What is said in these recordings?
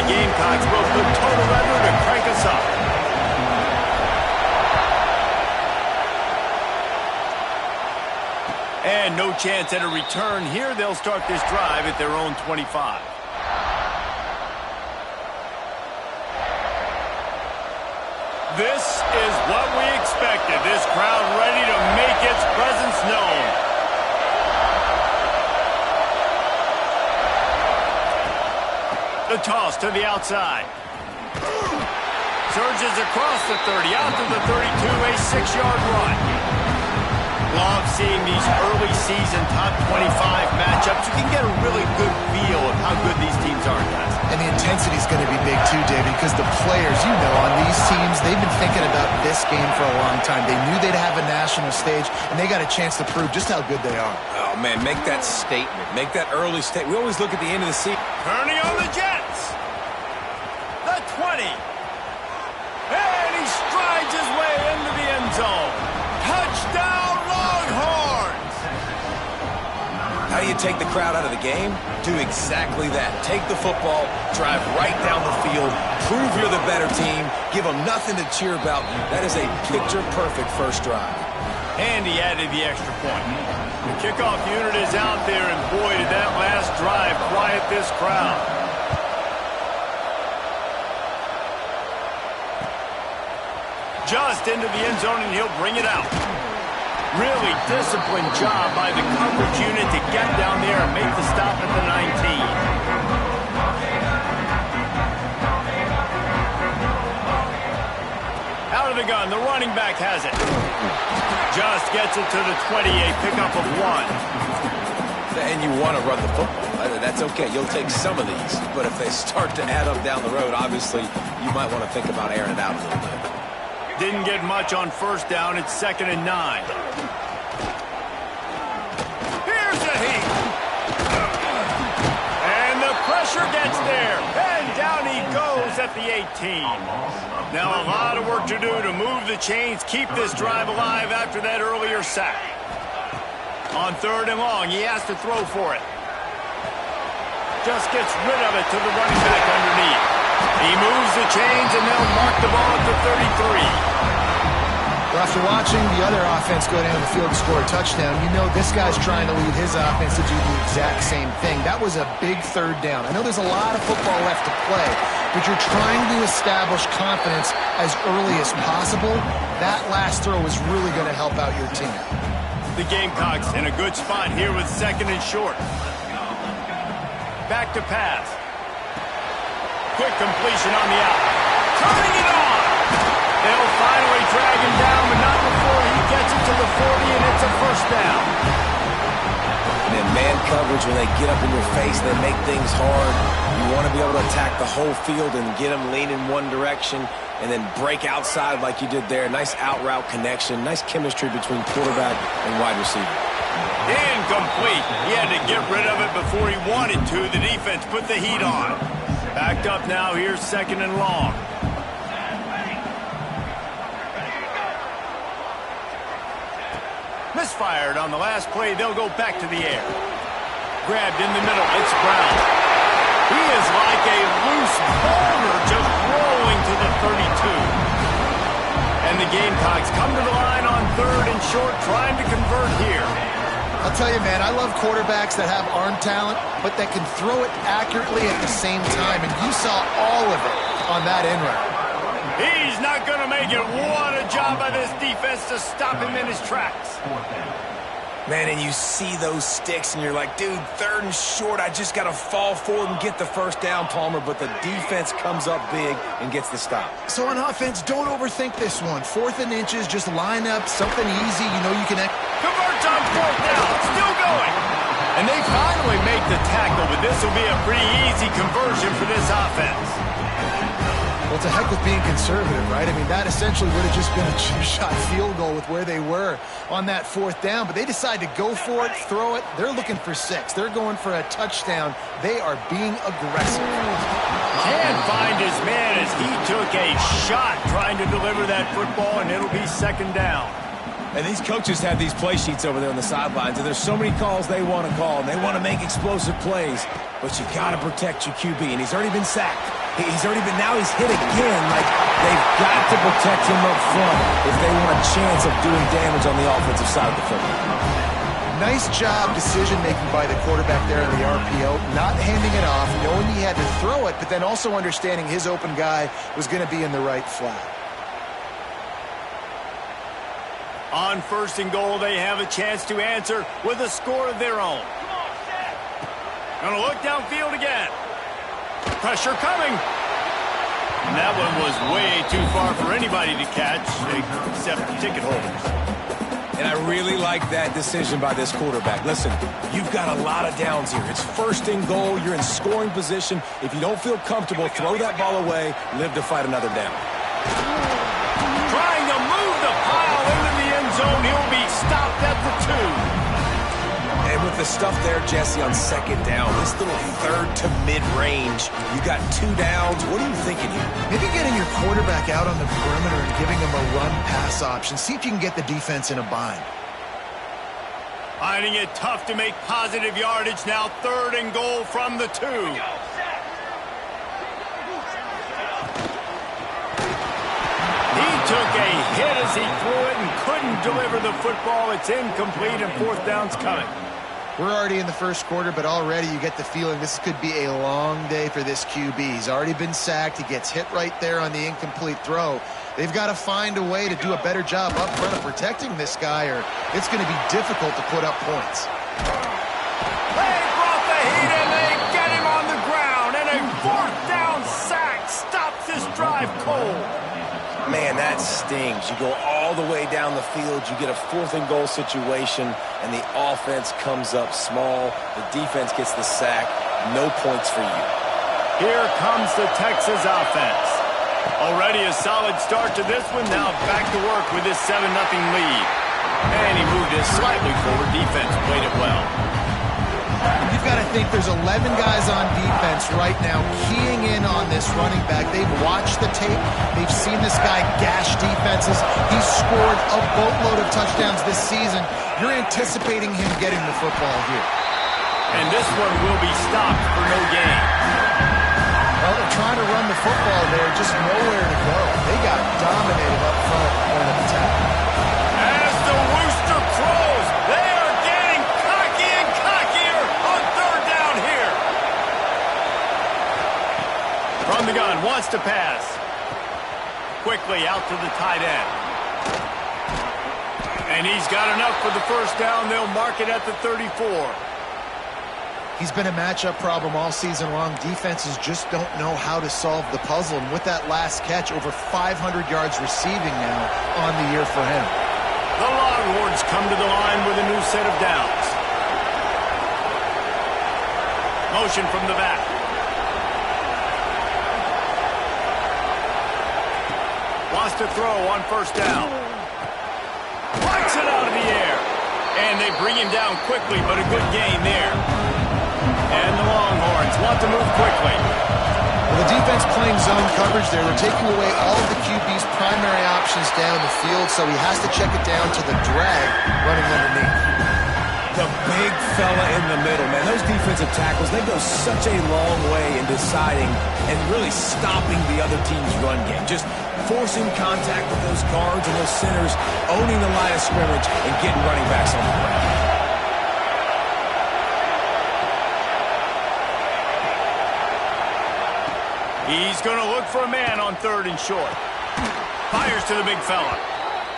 Gamecocks will put total effort to crank us up. And no chance at a return here. They'll start this drive at their own 25. This is what we expected. This crowd ready to make its presence known. The toss to the outside. Surges across the 30, out to the 32, a 6-yard run. Love seeing these early season top 25 matchups. You can get a really good feel of how good these teams are, guys. And the intensity is going to be big too, David, because the players, you know, on these teams, they've been thinking about this game for a long time. They knew they'd have a national stage, and they got a chance to prove just how good they are. Oh, man, make that statement. Make that early statement. We always look at the end of the season. Turning on the Jets. The 20. And he strides his way into the end zone. Touchdown, Longhorns! How do you take the crowd out of the game? Do exactly that. Take the football, drive right down the field, prove you're the better team, give them nothing to cheer about. That is a picture-perfect first drive. And he added the extra point. The kickoff unit is out there, and boy, did that last drive quiet this crowd. Just into the end zone, and he'll bring it out. Really disciplined job by the coverage unit to get down there and make the stop at the 19. Out of the gun, the running back has it. Just gets it to the 20, a pickup of 1. And you want to run the football. That's okay. You'll take some of these. But if they start to add up down the road, obviously, you might want to think about airing it out a little bit. Didn't get much on first down. It's 2nd and 9. Here's a heat. And the pressure gets there. And down he goes at the 18. Now a lot of work to do to move the chains, keep this drive alive after that earlier sack. On 3rd and long, he has to throw for it. Just gets rid of it to the running back underneath. He moves the chains, and they'll mark the ball at the 33. Well, after watching the other offense go down the field to score a touchdown, you know this guy's trying to lead his offense to do the exact same thing. That was a big 3rd down. I know there's a lot of football left to play, but you're trying to establish confidence as early as possible. That last throw is really going to help out your team. The Gamecocks in a good spot here with 2nd and short. Back to pass. Quick completion on the out. Turning it on! They'll finally drag him down, but not before he gets it to the 40, and it's a first down. And in man coverage, when they get up in your face, they make things hard. You want to be able to attack the whole field and get them leaning one direction and then break outside like you did there. Nice out-route connection. Nice chemistry between quarterback and wide receiver. Incomplete. He had to get rid of it before he wanted to. The defense put the heat on. Backed up now. Here's 2nd and long. Misfired on the last play. They'll go back to the air. Grabbed in the middle. It's Brown. He is like a loose boulder just rolling to the 32. And the Gamecocks come to the line on 3rd and short, trying to convert here. I'll tell you, man, I love quarterbacks that have arm talent, but that can throw it accurately at the same time, and you saw all of it on that in route. He's not going to make it. What a job by this defense to stop him in his tracks. Man, and you see those sticks, and you're like, dude, 3rd and short, I just got to fall forward and get the first down, Palmer, but the defense comes up big and gets the stop. So on offense, don't overthink this one. 4th and inches, just line up, something easy, you know you can... Converts on 4th down, still going. And they finally make the tackle, but this will be a pretty easy conversion for this offense. Well, to heck with being conservative, right? I mean, that essentially would have just been a chip-shot field goal with where they were on that 4th down. But they decide to go for it, throw it. They're looking for 6. They're going for a touchdown. They are being aggressive. Can't find his man as he took a shot trying to deliver that football, and it'll be 2nd down. And these coaches have these play sheets over there on the sidelines, and there's so many calls they want to call, and they want to make explosive plays. But you got to protect your QB, and he's already been sacked. He's already been, now he's hit again. Like, they've got to protect him up front if they want a chance of doing damage on the offensive side of the football. Nice job decision-making by the quarterback there in the RPO, not handing it off, knowing he had to throw it, but then also understanding his open guy was going to be in the right flat. On 1st and goal, they have a chance to answer with a score of their own. Gonna look downfield again. Pressure coming. And that one was way too far for anybody to catch, except the ticket holders. And I really like that decision by this quarterback. Listen, you've got a lot of downs here. It's 1st and goal. You're in scoring position. If you don't feel comfortable, throw that ball away. Live to fight another down. Trying to move the pile into the end zone. He'll be stopped at the 2. And with the stuff there, Jesse, on 2nd down, this little 3rd to mid-range, you got 2 downs. What are you thinking here? Maybe getting your quarterback out on the perimeter and giving him a run-pass option. See if you can get the defense in a bind. Finding it tough to make positive yardage now. 3rd and goal from the 2. He took a hit as he threw it and couldn't deliver the football. It's incomplete and 4th down's coming. We're already in the 1st quarter, but already you get the feeling this could be a long day for this QB. He's already been sacked. He gets hit right there on the incomplete throw. They've got to find a way to do a better job up front of protecting this guy, or it's going to be difficult to put up points. They brought the heat and they get him on the ground, and a 4th down sack stops this drive cold. Man, that stings. You go all the way down the field, you get a 4th and goal situation, and the offense comes up small. The defense gets the sack. No points for you. Here comes the Texas offense. Already a solid start to this one. Now back to work with this 7-0 lead. And he moved it slightly forward. Defense played it well. You've got to think there's 11 guys on defense right now keying in on this running back. They've watched the tape. They've seen this guy gash defenses. He's scored a boatload of touchdowns this season. You're anticipating him getting the football here. And this one will be stopped for no gain. Well, they're trying to run the football there, just nowhere to go. They got dominated up front at the point of attack. As the rooster crows, they are getting cocky and cockier on 3rd down here. From the gun, wants to pass. Quickly out to the tight end. And he's got enough for the 1st down. They'll mark it at the 34. He's been a matchup problem all season long. Defenses just don't know how to solve the puzzle. And with that last catch, over 500 yards receiving now on the year for him. The Longhorns come to the line with a new set of downs. Motion from the back. Wants to throw on 1st down. Flies it out of the air. And they bring him down quickly, but a good gain there. And the Longhorns want to move quickly. Well, the defense playing zone coverage there. They're taking away all of the QB's primary options down the field, so he has to check it down to the drag running underneath. The big fella in the middle, man. Those defensive tackles, they go such a long way in deciding and really stopping the other team's run game. Just forcing contact with those guards and those centers, owning the line of scrimmage, and getting running backs on the ground. He's going to look for a man on 3rd and short. Fires to the big fella.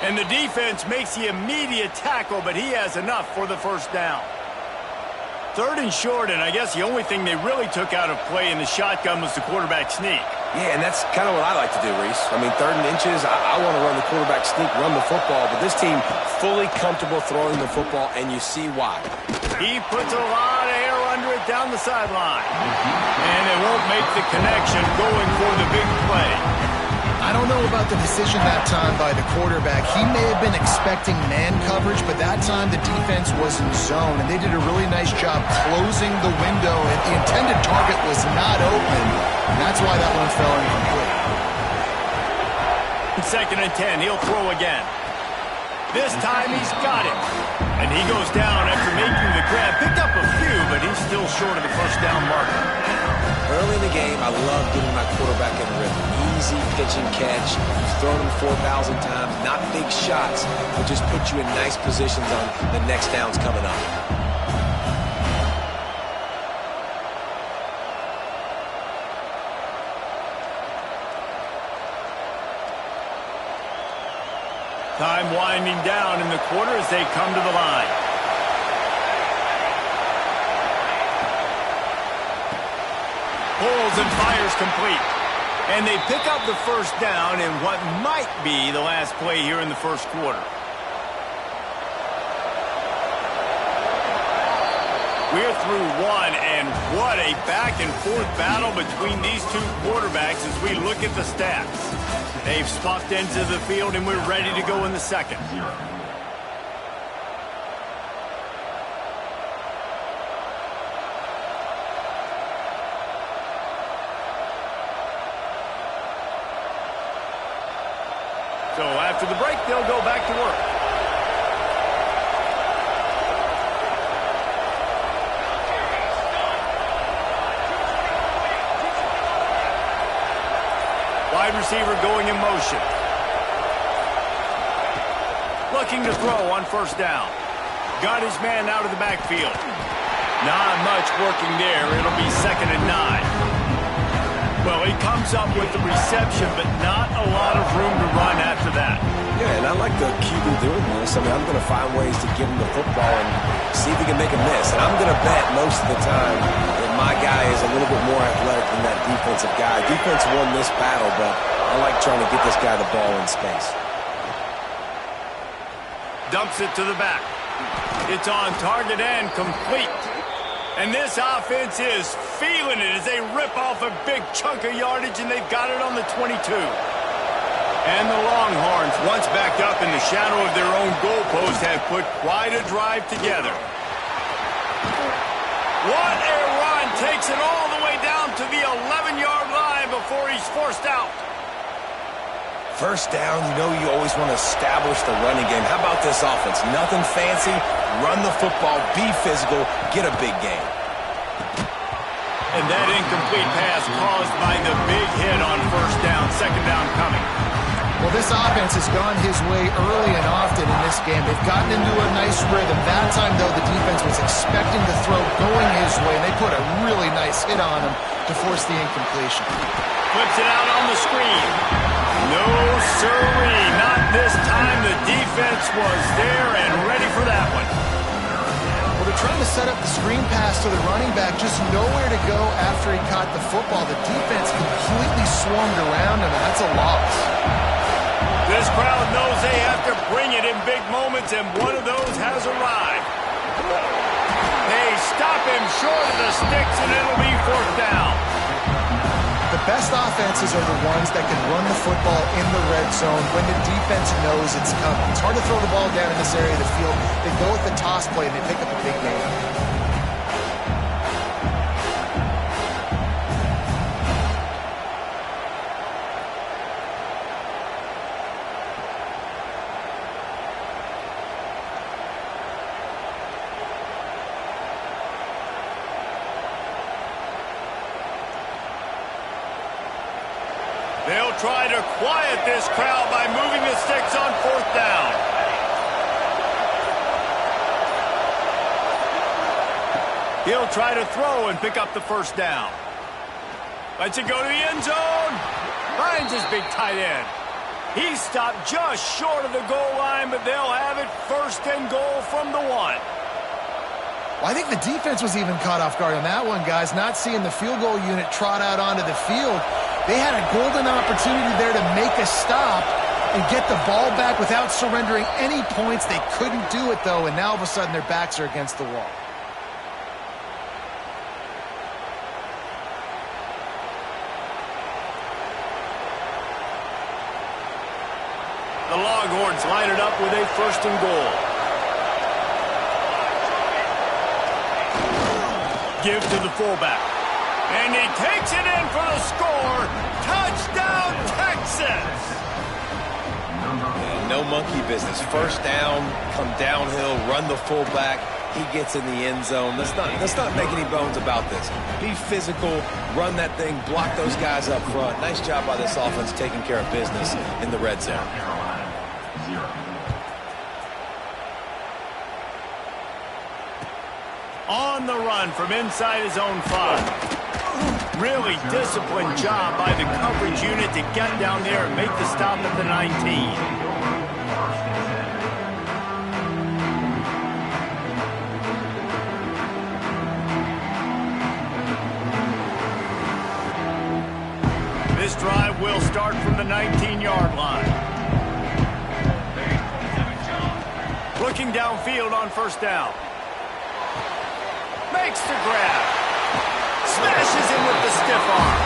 And the defense makes the immediate tackle, but he has enough for the 1st down. 3rd and short, and I guess the only thing they really took out of play in the shotgun was the quarterback sneak. Yeah, and that's kind of what I like to do, Reese. I mean, 3rd and inches, I want to run the quarterback sneak, run the football, but this team fully comfortable throwing the football, and you see why. He puts a lot of air under it down the sideline. And it won't make the connection going for the big play. I don't know about the decision that time by the quarterback. He may have been expecting man coverage, but that time the defense was in zone, and they did a really nice job closing the window, and the intended target was not open, and that's why that one fell incomplete. 2nd and 10, he'll throw again. This time he's got it. And he goes down after making the grab. Picked up a few, but he's still short of the 1st down marker. Early in the game, I love giving my quarterback easy pitch and catch. You've thrown them 4,000 times, not big shots, but just put you in nice positions on the next downs coming up. Time winding down in the quarter as they come to the line. Pulls and fires complete. And they pick up the first down in what might be the last play here in the first quarter. We're through one, and what a back-and-forth battle between these two quarterbacks as we look at the stats. They've swapped ends of the field, and we're ready to go in the second. So after the break, they'll go back to work. Wide receiver going in motion. Looking to throw on first down. Got his man out of the backfield. Not much working there. It'll be 2nd and 9. Well, he comes up with the reception, but not a lot of room to run after that. Yeah, and I like the QB doing this. I mean, I'm going to find ways to give him the football and see if he can make a miss. And I'm going to bet most of the time that my guy is a little bit more athletic than that defensive guy. Defense won this battle, but I like trying to get this guy the ball in space. Dumps it to the back. It's on target and complete. And this offense is feeling it as they rip off a big chunk of yardage, and they've got it on the 22. And the Longhorns, once backed up in the shadow of their own goalpost, have put quite a drive together. What a run! Takes it all the way down to the 11-yard line before he's forced out. First down, you know you always want to establish the running game. How about this offense? Nothing fancy. Run the football, be physical, get a big gain. And that incomplete pass caused by the big hit on first down. 2nd down coming. Well, this offense has gone his way early and often in this game. They've gotten into a nice rhythm. That time, though, the defense was expecting the throw going his way, and they put a really nice hit on him to force the incompletion. Flips it out on the screen. No, sirree. Not this time. The defense was there and ready for that one. Well, they're trying to set up the screen pass to the running back, just nowhere to go after he caught the football. The defense completely swarmed around him, and that's a loss. This crowd knows they have to bring it in big moments, and one of those has arrived. They stop him short of the sticks, and it'll be 4th down. The best offenses are the ones that can run the football in the red zone when the defense knows it's coming. It's hard to throw the ball down in this area of the field. They go with the toss play, and they pick up a big gain. They'll try to quiet this crowd by moving the sticks on 4th down. He'll try to throw and pick up the first down. Lets it go to the end zone. Finds his big tight end. He's stopped just short of the goal line, but they'll have it 1st and goal from the 1. Well, I think the defense was even caught off guard on that one, guys. Not seeing the field goal unit trot out onto the field. They had a golden opportunity there to make a stop and get the ball back without surrendering any points. They couldn't do it, though, and now all of a sudden their backs are against the wall. The Longhorns line it up with a 1st and goal. Give to the fullback. And he takes it in for the score. Touchdown, Texas! Yeah, no monkey business. First down, come downhill, run the fullback. he gets in the end zone. Let's not make any bones about this. Be physical, run that thing, block those guys up front. Nice job by this offense taking care of business in the red zone. On the run from inside his own 5. Really disciplined job by the coverage unit to get down there and make the stop at the 19. This drive will start from the 19-yard line. Looking downfield on first down. Makes the grab. Smashes in with the stiff arm.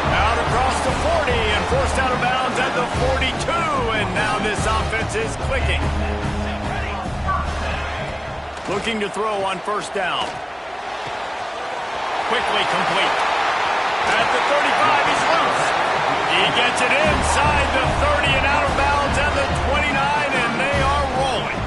Out across the 40 and forced out of bounds at the 42. And now this offense is clicking. Looking to throw on first down. Quickly complete. At the 35, he's loose. He gets it inside the 30 and out of bounds at the 29, and they are rolling.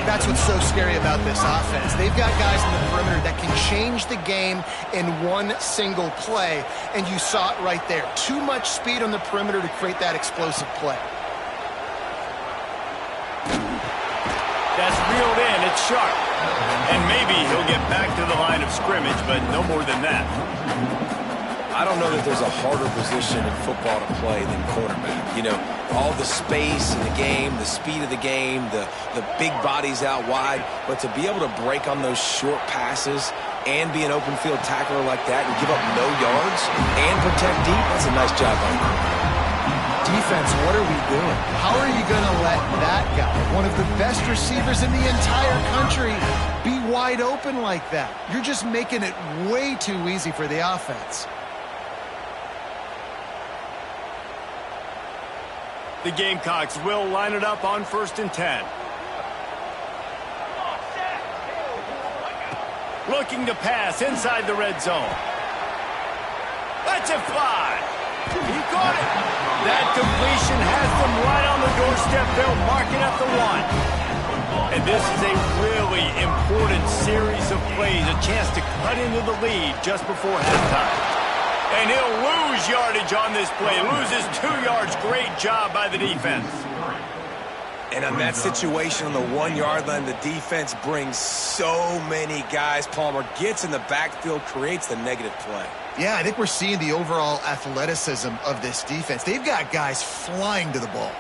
That's what's so scary about this offense. They've got guys in the perimeter that can change the game in one single play, and you saw it right there. Too much speed on the perimeter to create that explosive play. That's reeled in. It's sharp. And maybe he'll get back to the line of scrimmage, but no more than that. I don't know that there's a harder position in football to play than quarterback. You know, all the space in the game, the speed of the game, the big bodies out wide. But to be able to break on those short passes and be an open field tackler like that and give up no yards and protect deep, that's a nice job by him. Defense, what are we doing? How are you going to let that guy, one of the best receivers in the entire country, be wide open like that? You're just making it way too easy for the offense. The Gamecocks will line it up on 1st and 10. Looking to pass inside the red zone. Lets it fly. He caught it. That completion has them right on the doorstep. They'll mark it at the 1. And this is a really important series of plays, a chance to cut into the lead just before halftime. And he'll lose yardage on this play. Loses 2 yards. Great job by the defense. And on that situation on the 1-yard line, the defense brings so many guys. Palmer gets in the backfield, creates the negative play. Yeah, I think we're seeing the overall athleticism of this defense. They've got guys flying to the ball.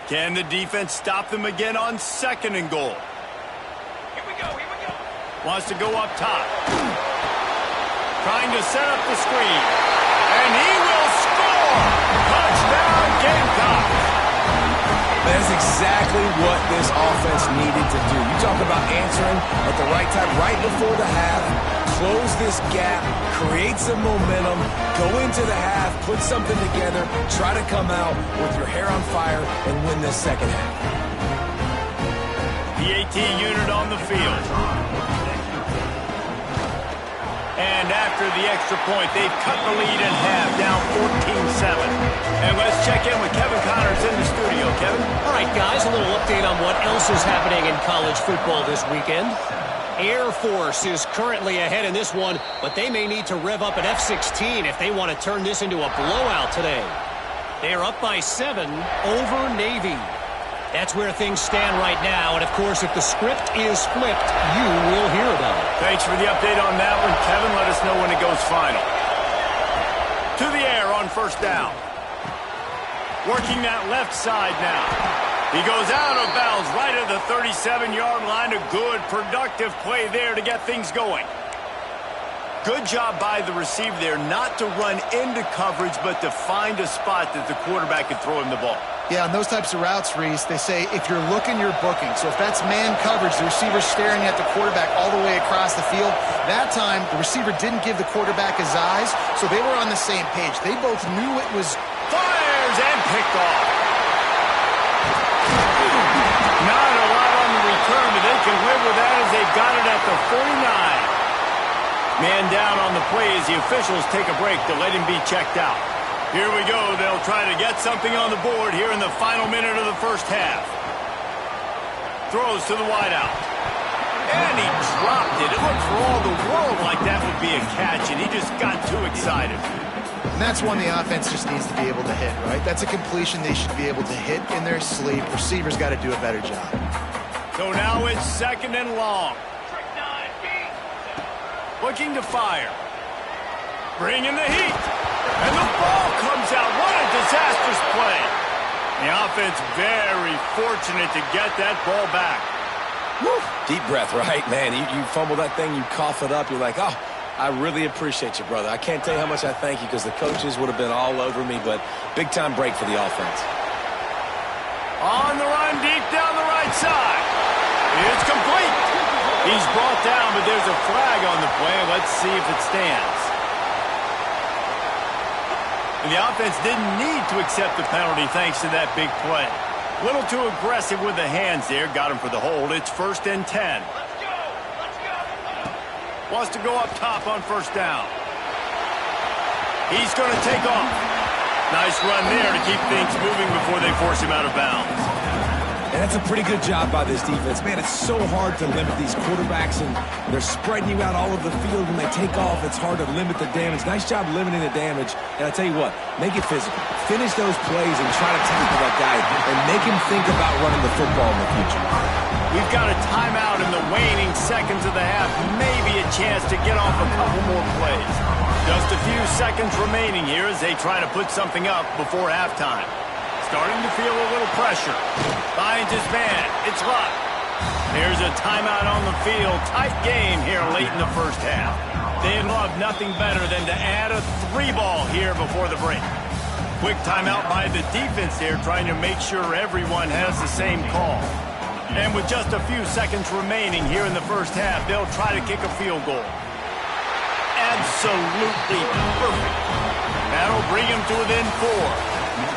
Can the defense stop them again on 2nd and goal? Here we go. Wants to go up top. Trying to set up the screen. And he will score! Touchdown, Gamecocks! That is exactly what this offense needed to do. You talk about answering at the right time, right before the half, close this gap, create some momentum, go into the half, put something together, try to come out with your hair on fire and win this second half. The 18 unit on the field. And after the extra point, they've cut the lead in half, down 14-7. And let's check in with Kevin Connors in the studio. Kevin? All right, guys, a little update on what else is happening in college football this weekend. Air Force is currently ahead in this one, but they may need to rev up an F-16 if they want to turn this into a blowout today. They are up by 7 over Navy. That's where things stand right now, and of course, if the script is flipped, you will hear about it. Thanks for the update on that one, Kevin. Let us know when it goes final. To the air on first down. Working that left side now. He goes out of bounds right at the 37-yard line. A good, productive play there to get things going. Good job by the receiver there not to run into coverage, but to find a spot that the quarterback could throw him the ball. Yeah, on those types of routes, Reese, they say if you're looking, you're booking. So if that's man coverage, the receiver's staring at the quarterback all the way across the field. That time, the receiver didn't give the quarterback his eyes, so they were on the same page. They both knew it was... Fires and picked off. Not a lot on the return, but they can live with that as they've got it at the 49. Man down on the play as the officials take a break to let him be checked out. Here we go. They'll try to get something on the board here in the final minute of the first half. Throws to the wideout. And he dropped it. It looked for all the world like that would be a catch, and he just got too excited. And that's one the offense just needs to be able to hit, right? That's a completion they should be able to hit in their sleep. Receivers got to do a better job. So now it's 2nd and long. Looking to fire. Bringing the heat. And the ball comes out. What a disastrous play. The offense very fortunate to get that ball back. Woo. Deep breath, right? Man, you fumble that thing, you cough it up, you're like, oh, I really appreciate you, brother. I can't tell you how much I thank you because the coaches would have been all over me, but big-time break for the offense. On the run, deep down the right side. It's complete. He's brought down, but there's a flag on the play. Let's see if it stands. And the offense didn't need to accept the penalty thanks to that big play. A little too aggressive with the hands there. Got him for the hold. It's 1st and 10. Let's go. Let's go. Wants to go up top on 1st down. He's going to take off. Nice run there to keep things moving before they force him out of bounds. And that's a pretty good job by this defense. Man, it's so hard to limit these quarterbacks, and they're spreading you out all over the field. When they take off, it's hard to limit the damage. Nice job limiting the damage. And I tell you what, make it physical. Finish those plays and try to tackle that guy and make him think about running the football in the future. We've got a timeout in the waning seconds of the half. Maybe a chance to get off a couple more plays. Just a few seconds remaining here as they try to put something up before halftime. Starting to feel a little pressure. Finds his man. It's Luck. There's a timeout on the field. Tight game here late in the first half. They'd love nothing better than to add a 3-ball here before the break. Quick timeout by the defense here, trying to make sure everyone has the same call. And with just a few seconds remaining here in the first half, they'll try to kick a field goal. Absolutely perfect. That'll bring him to within 4.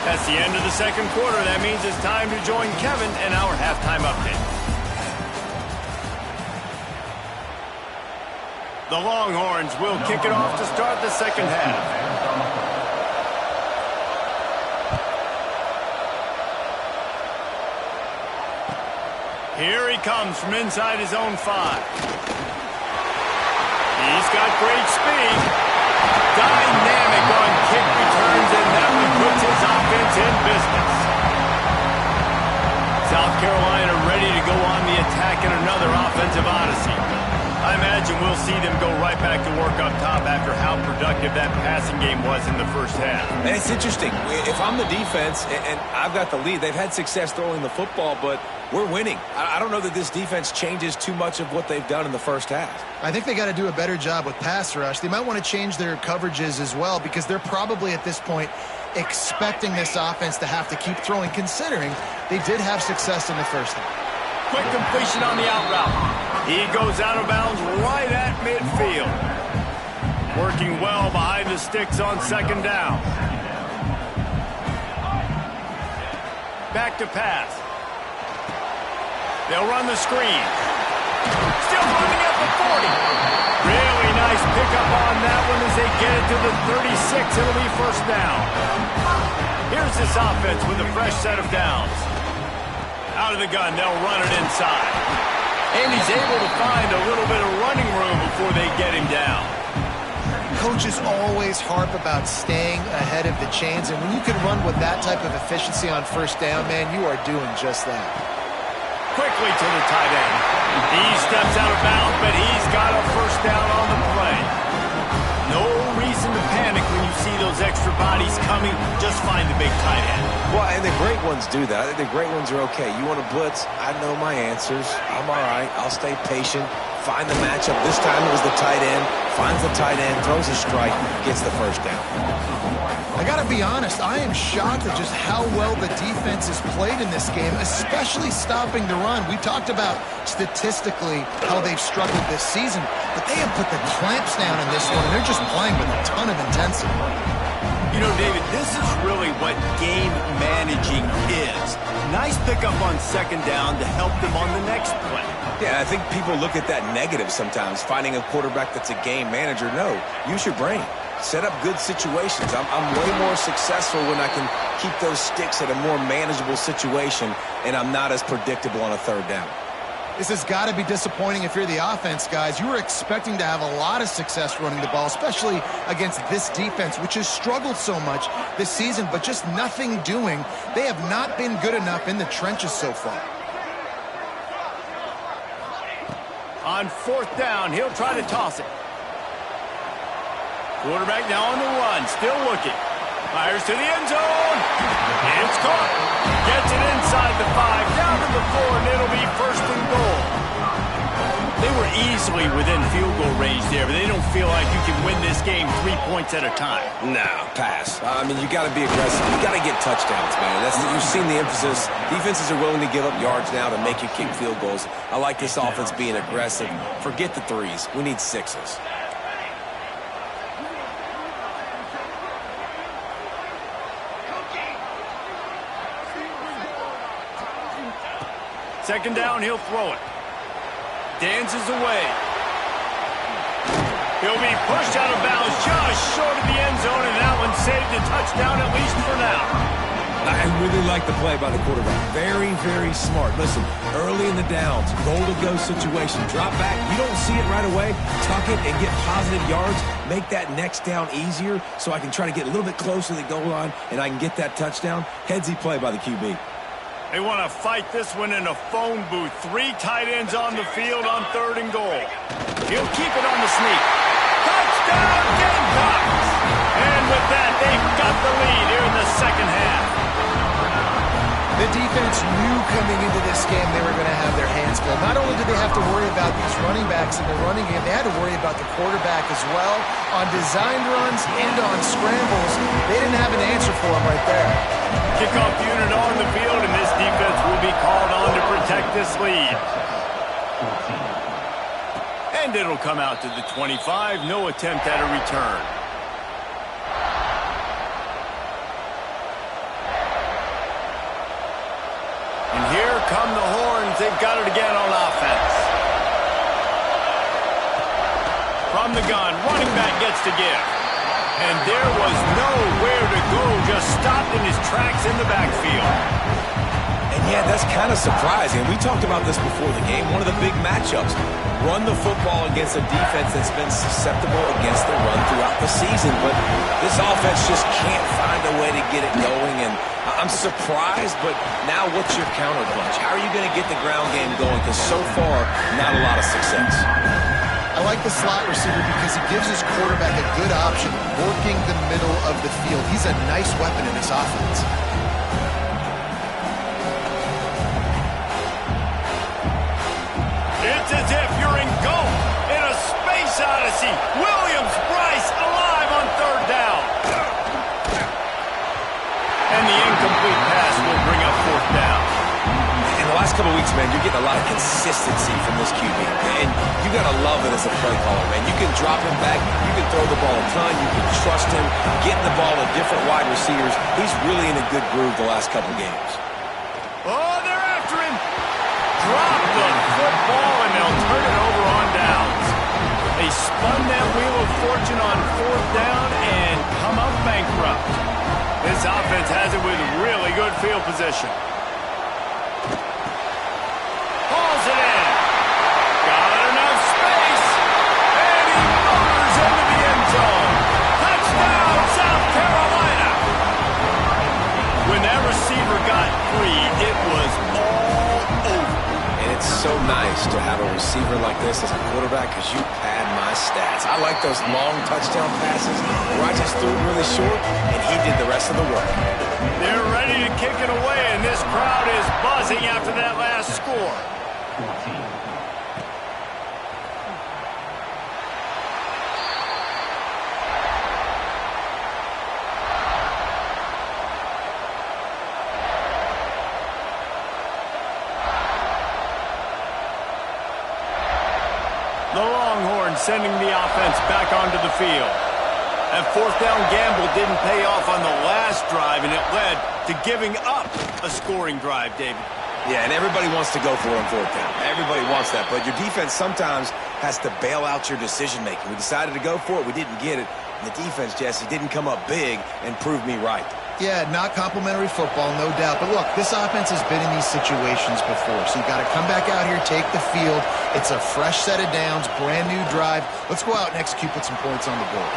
That's the end of the second quarter. That means it's time to join Kevin in our halftime update. The Longhorns will kick it off to start the second half. Here he comes from inside his own 5. He's got great speed. Dynamic on kick returns, and that one puts his offense in business. South Carolina ready to go on the attack in another offensive odyssey. I imagine we'll see them go right back to work up top after how productive that passing game was in the first half. And it's interesting. If I'm the defense and I've got the lead, they've had success throwing the football, but we're winning. I don't know that this defense changes too much of what they've done in the first half. I think they got to do a better job with pass rush. They might want to change their coverages as well because they're probably at this point expecting this offense to have to keep throwing, considering they did have success in the first half. Quick completion on the out route. He goes out of bounds right at midfield. Working well behind the sticks on 2nd down. Back to pass. They'll run the screen. Still running at the 40. Really nice pickup on that one as they get it to the 36. It'll be 1st down. Here's this offense with a fresh set of downs. Out of the gun, they'll run it inside. And he's able to find a little bit of running room before they get him down. Coaches always harp about staying ahead of the chains, and when you can run with that type of efficiency on 1st down, man, you are doing just that. Quickly to the tight end. He steps out of bounds, but he's got a 1st down on the play. No reason to panic when you see those extra bodies coming. Just find the big tight end. Well, and the great ones do that. The great ones are okay. You want to blitz? I know my answers. I'm all right. I'll stay patient. Find the matchup. This time it was the tight end. Finds the tight end, throws a strike, gets the 1st down. I got to be honest, I am shocked at just how well the defense has played in this game, especially stopping the run. We talked about statistically how they've struggled this season, but they have put the clamps down in this one, and they're just playing with a ton of intensity. You know, David, this is really what game managing is. Nice pickup on 2nd down to help them on the next play. Yeah, I think people look at that negative sometimes, finding a quarterback that's a game manager. No, use your brain. Set up good situations. I'm way more successful when I can keep those sticks at a more manageable situation, and I'm not as predictable on a 3rd down. This has got to be disappointing if you're the offense, guys. You were expecting to have a lot of success running the ball, especially against this defense, which has struggled so much this season, but just nothing doing. They have not been good enough in the trenches so far. On 4th down, he'll try to toss it. Quarterback now on the run, still looking. Fires to the end zone. It's caught. Gets it inside the 5, down to the 4, and it'll be 1st and goal. They were easily within field goal range there, but they don't feel like you can win this game 3 points at a time. No, pass. I mean, you got to be aggressive. You got to get touchdowns, man. You've seen the emphasis. Defenses are willing to give up yards now to make you kick field goals. I like this offense being aggressive. Forget the 3s. We need 6s. 2nd down, he'll throw it. Dances away. He'll be pushed out of bounds just short of the end zone, and that one saved a touchdown, at least for now. I really like the play by the quarterback. Very, very smart. Listen, early in the downs, goal-to-go situation. Drop back. You don't see it right away. Tuck it and get positive yards. Make that next down easier so I can try to get a little bit closer to the goal line and I can get that touchdown. Headsy play by the QB. They want to fight this one in a phone booth. 3 tight ends on the field on 3rd and goal. He'll keep it on the sneak. Touchdown, Gamecocks! And with that, they've got the lead here in the 2nd half. The defense knew coming into this game they were going to have their hands full. Not only did they have to worry about these running backs in the running game, they had to worry about the quarterback as well. On designed runs and on scrambles, they didn't have an answer for him right there. Kickoff unit on the field, and this defense will be called on to protect this lead. And it'll come out to the 25. No attempt at a return. And here come the horns. They've got it again on offense. From the gun, running back gets to give. And there was nowhere to go, just stopped in his tracks in the backfield. And yeah, that's kind of surprising. We talked about this before the game. One of the big matchups. Run the football against a defense that's been susceptible against the run throughout the season. But this offense just can't find a way to get it going. And I'm surprised, but now what's your counterpunch? How are you going to get the ground game going? Because so far, not a lot of success. I like the slot receiver because he gives his quarterback a good option working the middle of the field. He's a nice weapon in this offense. It's as if you're in golf in a space odyssey. Williams-Brice alive on 3rd down. And the incomplete pass will bring up 4th down. In the last couple of weeks, man, you're getting a lot of consistency from this QB. And you got to love it as a play caller, man. You can drop him back. You can throw the ball a ton. You can trust him. Getting the ball to different wide receivers. He's really in a good groove the last couple of games. Oh, they're after him. Drop the football, and they'll turn it over on downs. They spun that wheel of fortune on 4th down and come up bankrupt. This offense has it with really good field position. Hauls it in. Got enough space. And he motors into the end zone. Touchdown, South Carolina. When that receiver got free, it was all over. And it's so nice to have a receiver like this as a quarterback because you pad my stats. I like those long touchdown passes where I just threw it really short and he did the rest of the work. They're ready to kick it away, and this crowd is buzzing after that last score. The Longhorns sending the offense back onto the field. That 4th down gamble didn't pay off on the last drive, and it led to giving up a scoring drive, David. Yeah, and everybody wants to go for it on 4th down. Everybody wants that, but your defense sometimes has to bail out your decision-making. We decided to go for it. We didn't get it. And the defense, Jesse, didn't come up big and prove me right. Yeah, not complimentary football, no doubt. But look, this offense has been in these situations before, so you got to come back out here, take the field. It's a fresh set of downs, brand new drive. Let's go out and execute, put some points on the board.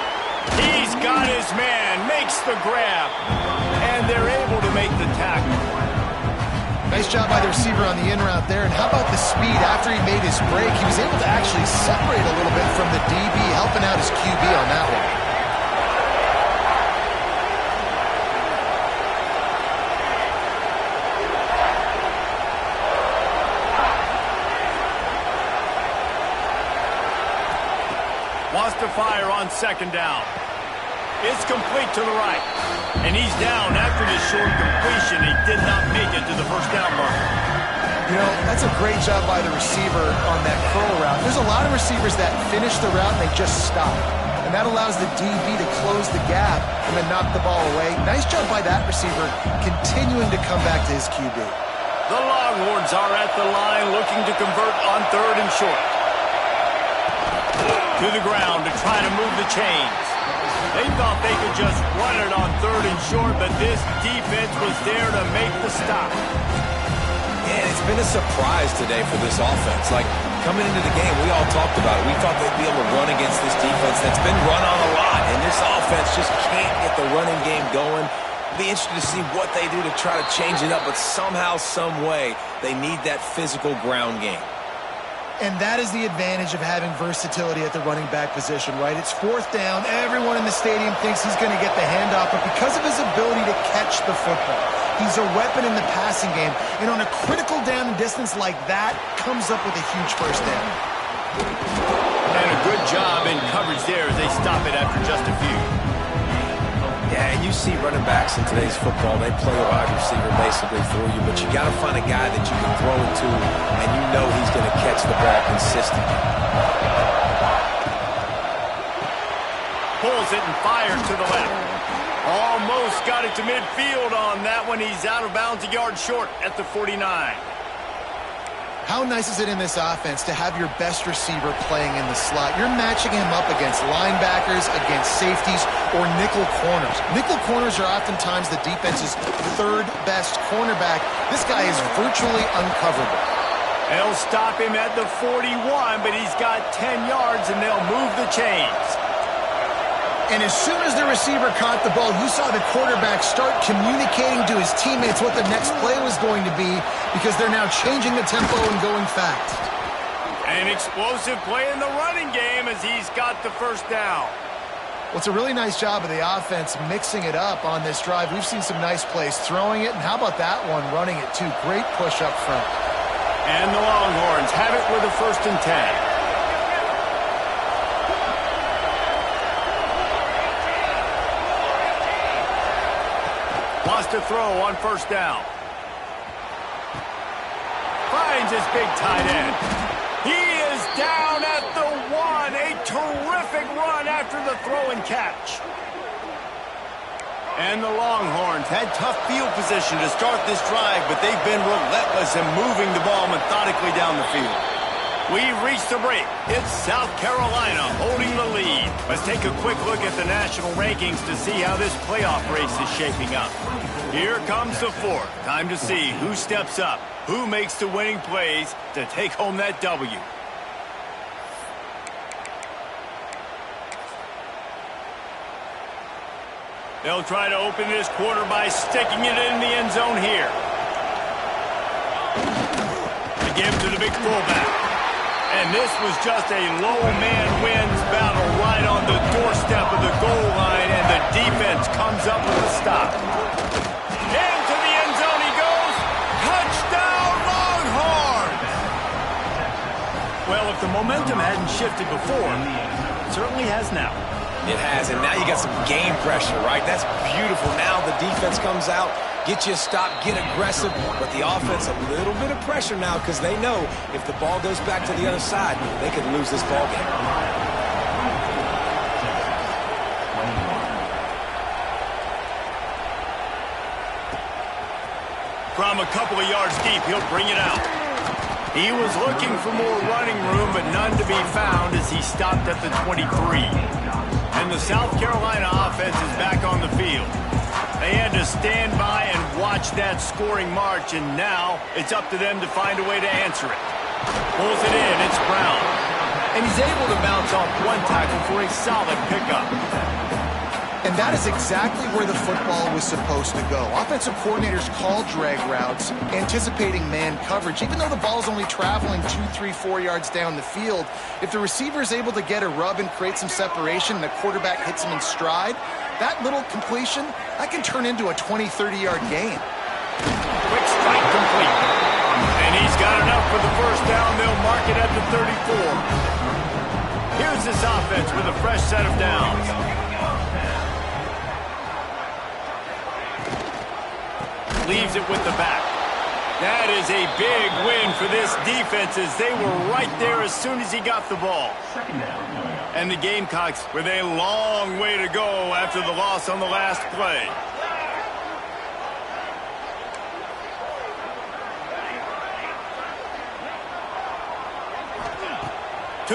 He's got his man, makes the grab, and they're able to make the tackle. Nice job by the receiver on the in route there. And how about the speed after he made his break? He was able to actually separate a little bit from the DB, helping out his QB on that one. Wants to fire on second down. It's complete to the right. And he's down after this short completion. He did not make it to the first down marker. You know, that's a great job by the receiver on that curl route. There's a lot of receivers that finish the route and they just stop. And that allows the DB to close the gap and then knock the ball away. Nice job by that receiver, continuing to come back to his QB. The Longhorns are at the line looking to convert on third and short. To the ground to try to move the chains. They thought they could just run it on third and short, but this defense was there to make the stop. And it's been a surprise today for this offense. Like, coming into the game, we all talked about it. We thought they'd be able to run against this defense that's been run on a lot, and this offense just can't get the running game going. It'll be interesting to see what they do to try to change it up, but somehow, some way, they need that physical ground game. And that is the advantage of having versatility at the running back position, right? It's fourth down. Everyone in the stadium thinks he's going to get the handoff, but because of his ability to catch the football, he's a weapon in the passing game. And on a critical down and distance like that, comes up with a huge first down. And a good job in coverage there as they stop it after just a few. Yeah, and you see running backs in today's football, they play a wide receiver basically for you, but you got to find a guy that you can throw it to, and you know he's going to catch the ball consistently. Pulls it and fires to the left. Almost got it to midfield on that one. He's out of bounds a yard short at the 49. How nice is it in this offense to have your best receiver playing in the slot? You're matching him up against linebackers, against safeties, or nickel corners. Nickel corners are oftentimes the defense's third best cornerback. This guy is virtually uncoverable. They'll stop him at the 41, but he's got 10 yards, and they'll move the chains. And as soon as the receiver caught the ball, you saw the quarterback start communicating to his teammates what the next play was going to be, because they're now changing the tempo and going fast. An explosive play in the running game as he's got the first down. Well, it's a really nice job of the offense mixing it up on this drive. We've seen some nice plays throwing it, and how about that one running it too? Great push up front. And the Longhorns have it with a 1st and 10. Wants to throw on first down. Finds his big tight end. He is down at the 1. A terrific run after the throw and catch. And the Longhorns had tough field position to start this drive, but they've been relentless in moving the ball methodically down the field. We've reached the break. It's South Carolina holding the lead. Let's take a quick look at the national rankings to see how this playoff race is shaping up. Here comes the fourth. Time to see who steps up, who makes the winning plays to take home that W. They'll try to open this quarter by sticking it in the end zone here. To give to the big fullback. And this was just a low man wins battle right on the doorstep of the goal line, and the defense comes up with a stop. Into the end zone he goes. Touchdown, Longhorns! Well, if the momentum hadn't shifted before, it certainly has now. It has, and now you got some game pressure, right? That's beautiful. Now the defense comes out, get you a stop, get aggressive, but the offense a little bit of pressure now because they know if the ball goes back to the other side, they could lose this ball game. From a couple of yards deep, he'll bring it out. He was looking for more running room, but none to be found as he stopped at the 23. And the South Carolina offense is back on the field. They had to that scoring march, and now it's up to them to find a way to answer it. Pulls it in, it's Brown. And he's able to bounce off one tackle for a solid pickup. And that is exactly where the football was supposed to go. Offensive coordinators call drag routes, anticipating man coverage. Even though the ball's only traveling 2, 3, 4 yards down the field, if the receiver is able to get a rub and create some separation and the quarterback hits him in stride, that little completion, that can turn into a 20, 30-yard gain. Quick strike complete. And he's got enough for the first down. They'll mark it at the 34. Here's this offense with a fresh set of downs. Leaves it with the back. That is a big win for this defense as they were right there as soon as he got the ball. And the Gamecocks with a long way to go after the loss on the last play.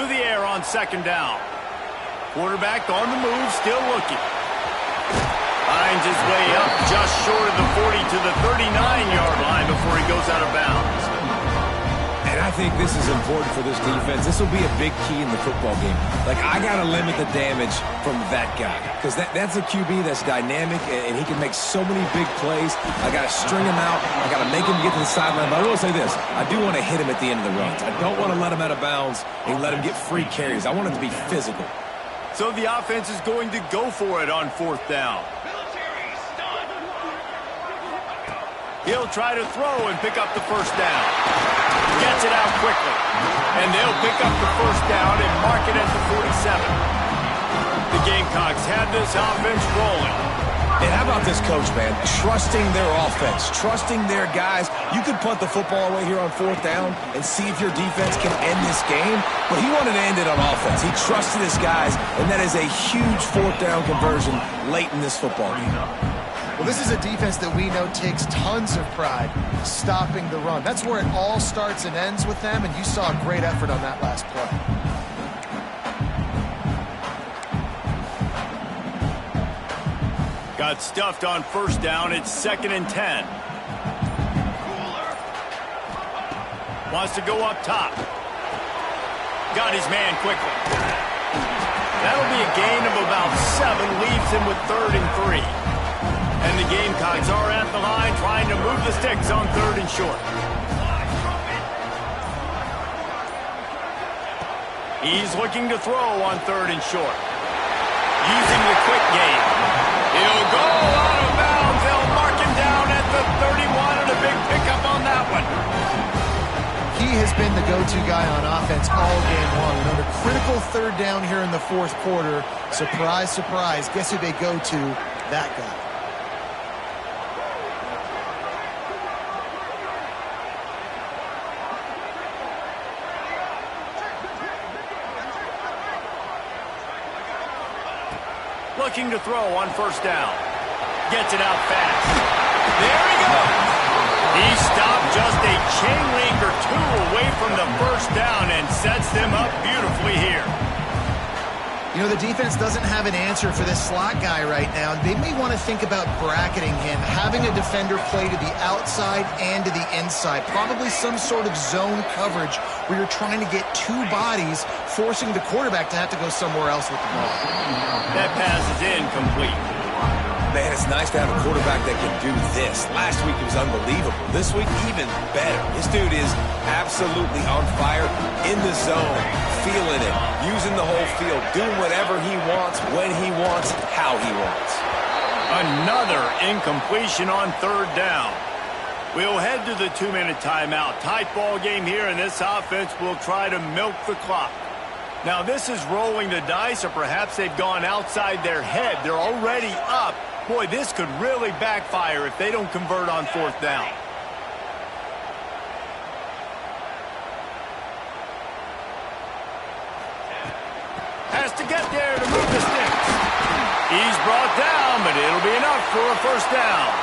To the air on second down. Quarterback on the move, still looking. Finds his way up just short of the 40 to the 39-yard line before he goes out of bounds. And I think this is important for this defense. This will be a big key in the football game. Like, I got to limit the damage from that guy because that's a QB that's dynamic and he can make so many big plays. I got to string him out. I got to make him get to the sideline. But I will say this. I do want to hit him at the end of the runs. I don't want to let him out of bounds and let him get free carries. I want it to be physical. So the offense is going to go for it on fourth down. He'll try to throw and pick up the first down. Gets it out quickly. And they'll pick up the first down and mark it at the 47. The Gamecocks have this offense rolling. And how about this coach, man? Trusting their offense, trusting their guys. You could punt the football away here on fourth down and see if your defense can end this game. But he wanted to end it on offense. He trusted his guys, and that is a huge fourth down conversion late in this football game. Well, this is a defense that we know takes tons of pride stopping the run. That's where it all starts and ends with them, and you saw a great effort on that last play. Got stuffed on first down. It's 2nd and 10. Wants to go up top. Got his man quickly. That'll be a gain of about 7. Leaves him with 3rd and 3. And the Gamecocks are at the line trying to move the sticks on 3rd and short. He's looking to throw on 3rd and short. Using the quick game. He'll go out of bounds. They'll mark him down at the 31 and a big pickup on that one. He has been the go-to guy on offense all game long. Another critical 3rd down here in the 4th quarter. Surprise, surprise. Guess who they go to? That guy. Looking to throw on first down. Gets it out fast. There he goes. He stopped just a chain link or 2 away from the first down and sets them up beautifully here. You know, the defense doesn't have an answer for this slot guy right now. They may want to think about bracketing him, having a defender play to the outside and to the inside. Probably some sort of zone coverage where you're trying to get 2 bodies, forcing the quarterback to have to go somewhere else with the ball. That pass is incomplete. Man, it's nice to have a quarterback that can do this. Last week, it was unbelievable. This week, even better. This dude is absolutely on fire, in the zone, feeling it, using the whole field, doing whatever he wants, when he wants, how he wants. Another incompletion on 3rd down. We'll head to the 2-minute timeout. Tight ball game here, and this offense will try to milk the clock. Now, this is rolling the dice, or perhaps they've gone outside their head. They're already up. Boy, this could really backfire if they don't convert on 4th down. Has to get there to move the sticks. He's brought down, but it'll be enough for a first down.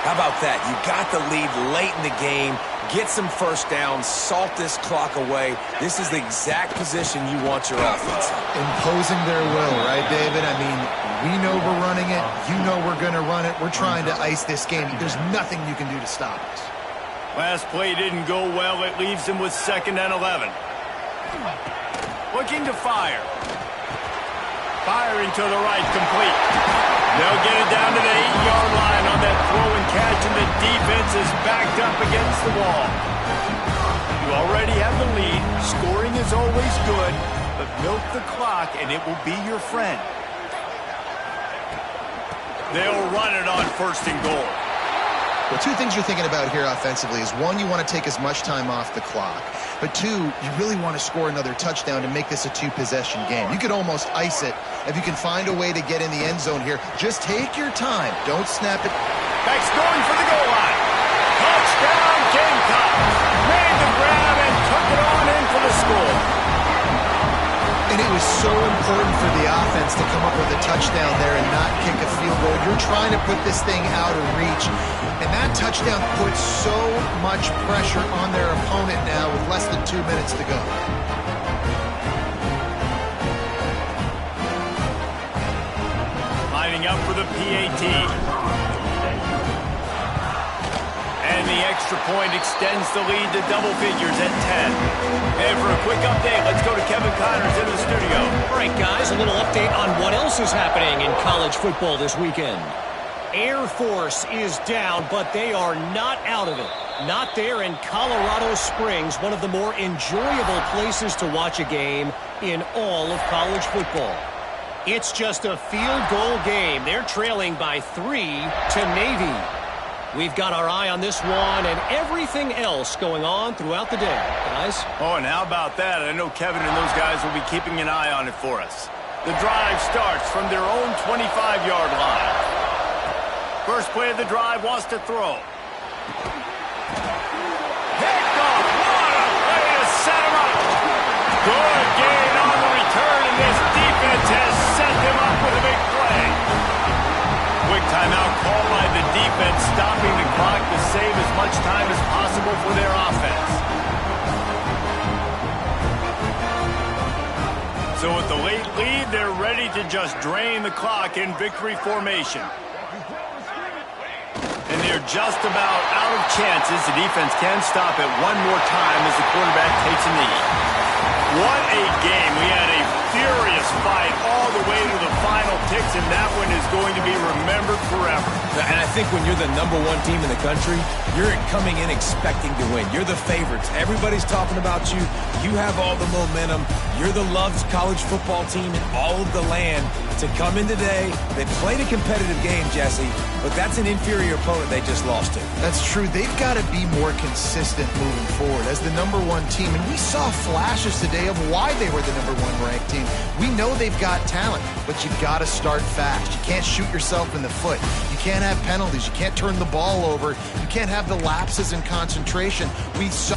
How about that? You got the lead late in the game. Get some first downs. Salt this clock away. This is the exact position you want your offense in. Imposing their will, right, David? I mean, we know we're running it. You know we're going to run it. We're trying to ice this game. There's nothing you can do to stop us. Last play didn't go well. It leaves him with 2nd and 11. Looking to fire. Firing to the right, complete. They'll get it down to the 8-yard line on that throw and catch, and the defense is backed up against the wall. You already have the lead. Scoring is always good, but milk the clock, and it will be your friend. They'll run it on 1st and goal. Well, 2 things you're thinking about here offensively is, 1, you want to take as much time off the clock. But 2, you really want to score another touchdown to make this a 2-possession game. You could almost ice it if you can find a way to get in the end zone here. Just take your time. Don't snap it. Beck's going for the goal line. Touchdown, Gamecocks. Made the grab and took it on in for the score. And it was so important for the offense to come up with a touchdown there and not kick a field goal. You're trying to put this thing out of reach. And that touchdown puts so much pressure on their opponent now with less than 2 minutes to go. Lining up for the PAT. And the extra point extends the lead to double figures at 10. And for a quick update, let's go to Kevin Connors in the studio. All right, guys, a little update on what else is happening in college football this weekend. Air Force is down, but they are not out of it. Not there in Colorado Springs, one of the more enjoyable places to watch a game in all of college football. It's just a field goal game. They're trailing by 3 to Navy. We've got our eye on this one and everything else going on throughout the day, guys. Oh, and how about that? I know Kevin and those guys will be keeping an eye on it for us. The drive starts from their own 25-yard line. First play of the drive wants to throw. Picked off. What a play to set him up. Good gain on the return, and this defense has set them up with a big play. Quick timeout called by the defense, stopping the clock to save as much time as possible for their offense. So with the late lead, they're ready to just drain the clock in victory formation. And they're just about out of chances. The defense can stop it one more time as the quarterback takes a knee. What a game. We had a furious fight all the way to the final ticks, and that one is going to be remembered forever. And I think when you're the #1 team in the country, you're coming in expecting to win. You're the favorites. Everybody's talking about you. You have all the momentum. You're the loved college football team in all of the land. To come in today, they played a competitive game, Jesse, but that's an inferior opponent they just lost to. That's true. They've got to be more consistent moving forward as the #1 team. And we saw flashes today of why they were the #1 ranked team. We know they've got talent, but you've got to start fast. You can't shoot yourself in the foot. You can't have penalties. You can't turn the ball over. You can't have the lapses in concentration. We saw